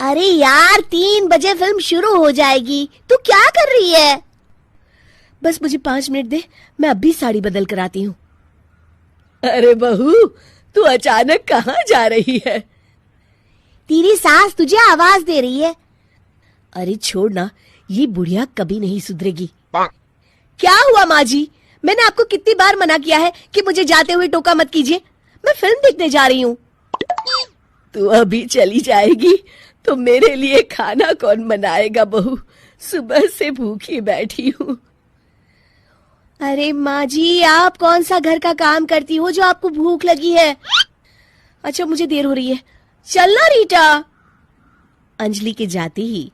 अरे यार 3 बजे फिल्म शुरू हो जाएगी, तू क्या कर रही है? बस मुझे 5 मिनट दे, मैं अभी साड़ी बदल कर आती हूँ। अरे बहू, तू अचानक कहाँ जा रही है? तेरी सास तुझे आवाज दे रही है। अरे छोड़ ना, ये बुढ़िया कभी नहीं सुधरेगी। क्या हुआ माँ जी? मैंने आपको कितनी बार मना किया है कि मुझे जाते हुए टोका मत कीजिए। मैं फिल्म देखने जा रही हूँ। तू अभी चली जाएगी तो मेरे लिए खाना कौन बनाएगा बहू? सुबह से भूखी बैठी हूँ। अरे माँ जी, आप कौन सा घर का काम करती हो जो आपको भूख लगी है? अच्छा, मुझे देर हो रही है, चलना रीटा। अंजलि के जाते ही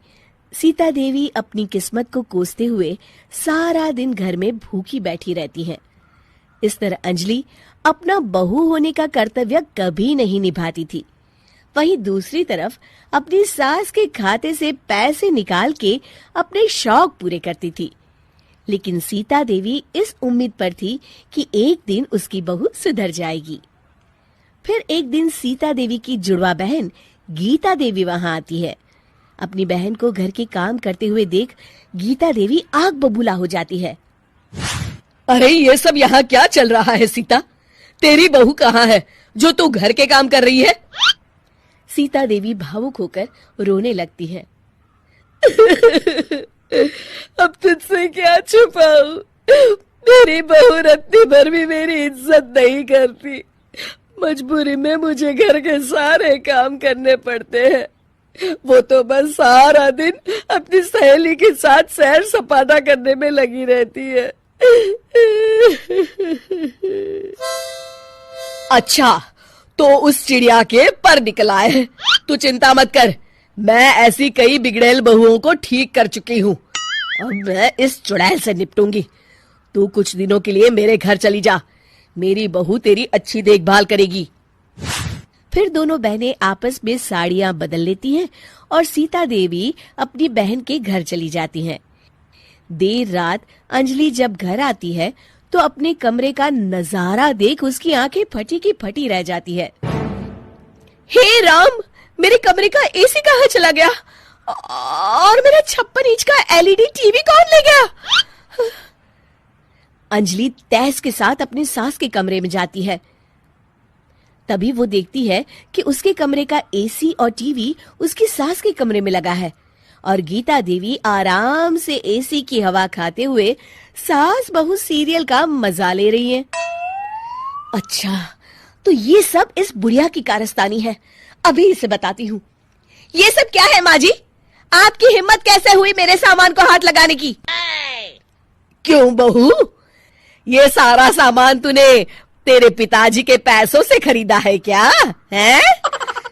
सीता देवी अपनी किस्मत को कोसते हुए सारा दिन घर में भूखी बैठी रहती है। इस तरह अंजलि अपना बहू होने का कर्तव्य कभी नहीं निभाती थी। वहीं दूसरी तरफ अपनी सास के खाते से पैसे निकाल के अपने शौक पूरे करती थी। लेकिन सीता देवी इस उम्मीद पर थी कि एक दिन उसकी बहू सुधर जाएगी। फिर एक दिन सीता देवी की जुड़वा बहन गीता देवी वहां आती है। अपनी बहन को घर के काम करते हुए देख गीता देवी आग बबूला हो जाती है। अरे ये सब यहाँ क्या चल रहा है सीता? तेरी बहू कहाँ है जो तू घर के काम कर रही है? सीता देवी भावुक होकर रोने लगती है। अब तुझसे क्या छुपाऊं? मेरी बहू रत्ती भर भी मेरी इज्जत नहीं करती। मजबूरी में मुझे घर के सारे काम करने पड़ते हैं। वो तो बस सारा दिन अपनी सहेली के साथ सैर सपाटा करने में लगी रहती है। अच्छा, तो उस चिड़िया के पर निकल आए। तू चिंता मत कर, मैं ऐसी कई बिगड़ैल बहुओं को ठीक कर चुकी हूँ। अब मैं इस चुड़ैल से निपटूंगी। तू कुछ दिनों के लिए मेरे घर चली जा, मेरी बहू तेरी अच्छी देखभाल करेगी। फिर दोनों बहनें आपस में साड़ियां बदल लेती हैं और सीता देवी अपनी बहन के घर चली जाती हैं। देर रात अंजलि जब घर आती है तो अपने कमरे का नजारा देख उसकी आंखें फटी की फटी रह जाती है। हे राम, मेरे कमरे का एसी कहाँ चला गया? और मेरा 56 इंच का एलईडी टीवी कौन ले गया? अंजलि तहस के साथ अपनी सास के कमरे में जाती है। तभी वो देखती है कि उसके कमरे का एसी और टीवी उसकी सास के कमरे में लगा है और गीता देवी आराम से एसी की हवा खाते हुए सास बहू सीरियल का मजा ले रही हैं। अच्छा, तो ये सब इस बुढ़िया की कारस्तानी है। अभी इसे बताती हूँ। ये सब क्या है माँ जी? आपकी हिम्मत कैसे हुई मेरे सामान को हाथ लगाने की? क्यों बहू, ये सारा सामान तूने तेरे पिताजी के पैसों से खरीदा है क्या? हैं?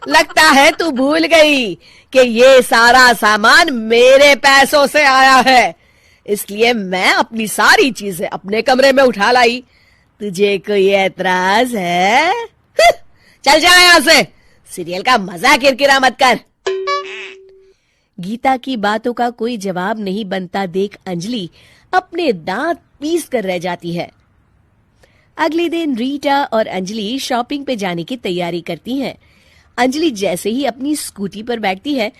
लगता है तू भूल गई कि ये सारा सामान मेरे पैसों से आया है, इसलिए मैं अपनी सारी चीजें अपने कमरे में उठा लाई। तुझे कोई एतराज है? चल जा यहाँ से, सीरियल का मजा किरकिरा मत कर। गीता की बातों का कोई जवाब नहीं बनता देख अंजलि अपने दांत पीस कर रह जाती है। अगले दिन रीटा और अंजलि शॉपिंग पे जाने की तैयारी करती हैं। अंजलि जैसे ही अपनी स्कूटी पर बैठती है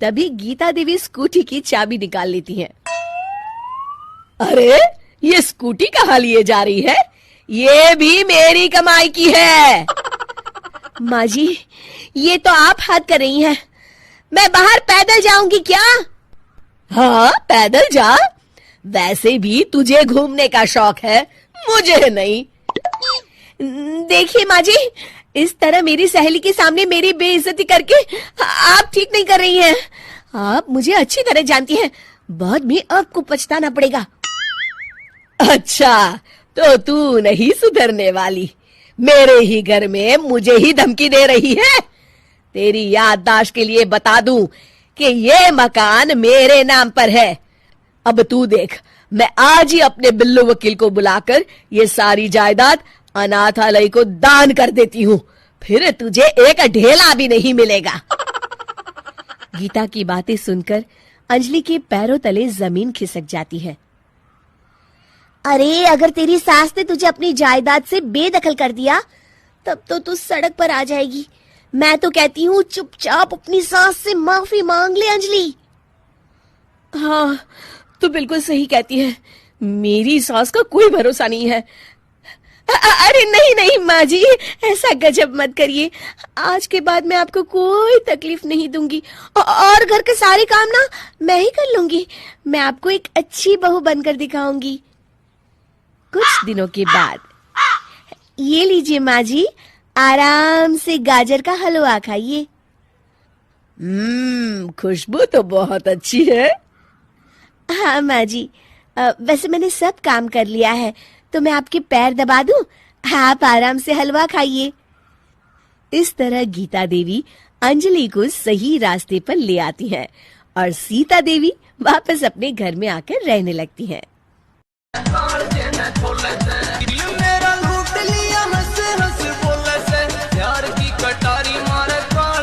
तभी गीता देवी स्कूटी की चाबी निकाल लेती हैं। अरे, ये स्कूटी कहाँ लिए जा रही है? ये भी मेरी कमाई की है। माँ जी, ये तो आप हद कर रही हैं। मैं बाहर पैदल जाऊंगी क्या? हाँ, पैदल जा। वैसे भी तुझे घूमने का शौक है, मुझे नहीं। देखिए माँ जी, इस तरह मेरी सहेली के सामने मेरी बेइज्जती करके आप ठीक नहीं कर रही हैं। आप मुझे अच्छी तरह जानती हैं, बाद में आपको पछताना पड़ेगा। अच्छा, तो तू नहीं सुधरने वाली। मेरे ही घर में मुझे ही धमकी दे रही है। तेरी याददाश्त के लिए बता दूं कि ये मकान मेरे नाम पर है। अब तू देख, मैं आज ही अपने बिल्लू वकील को बुलाकर ये सारी जायदाद अनाथालय को दान कर देती हूँ, फिर तुझे एक ढेला भी नहीं मिलेगा। गीता की बातें सुनकर अंजलि के पैरों तले जमीन खिसक जाती है। अरे, अगर तेरी सास ने तुझे अपनी जायदाद से बेदखल कर दिया तब तो तू सड़क पर आ जाएगी। मैं तो कहती हूँ चुपचाप अपनी सास से माफी मांग ले अंजलि। हाँ, तो बिल्कुल सही कहती है, मेरी सास का कोई भरोसा नहीं है। अरे नहीं नहीं माँ जी, ऐसा गजब मत करिए, आज के बाद मैं आपको कोई तकलीफ नहीं दूंगी और घर के सारे काम ना मैं ही कर लूंगी। मैं आपको एक अच्छी बहू बनकर दिखाऊंगी। कुछ दिनों के बाद, ये लीजिए माँ जी, आराम से गाजर का हलवा खाइए। खुशबू तो बहुत अच्छी है। हाँ माँ जी, वैसे मैंने सब काम कर लिया है, तो मैं आपके पैर दबा दूं, आप आराम से हलवा खाइए। इस तरह गीता देवी अंजलि को सही रास्ते पर ले आती हैं और सीता देवी वापस अपने घर में आकर रहने लगती हैं। मेरा लूट लिया हंस हंस बोले से, प्यार की कटारी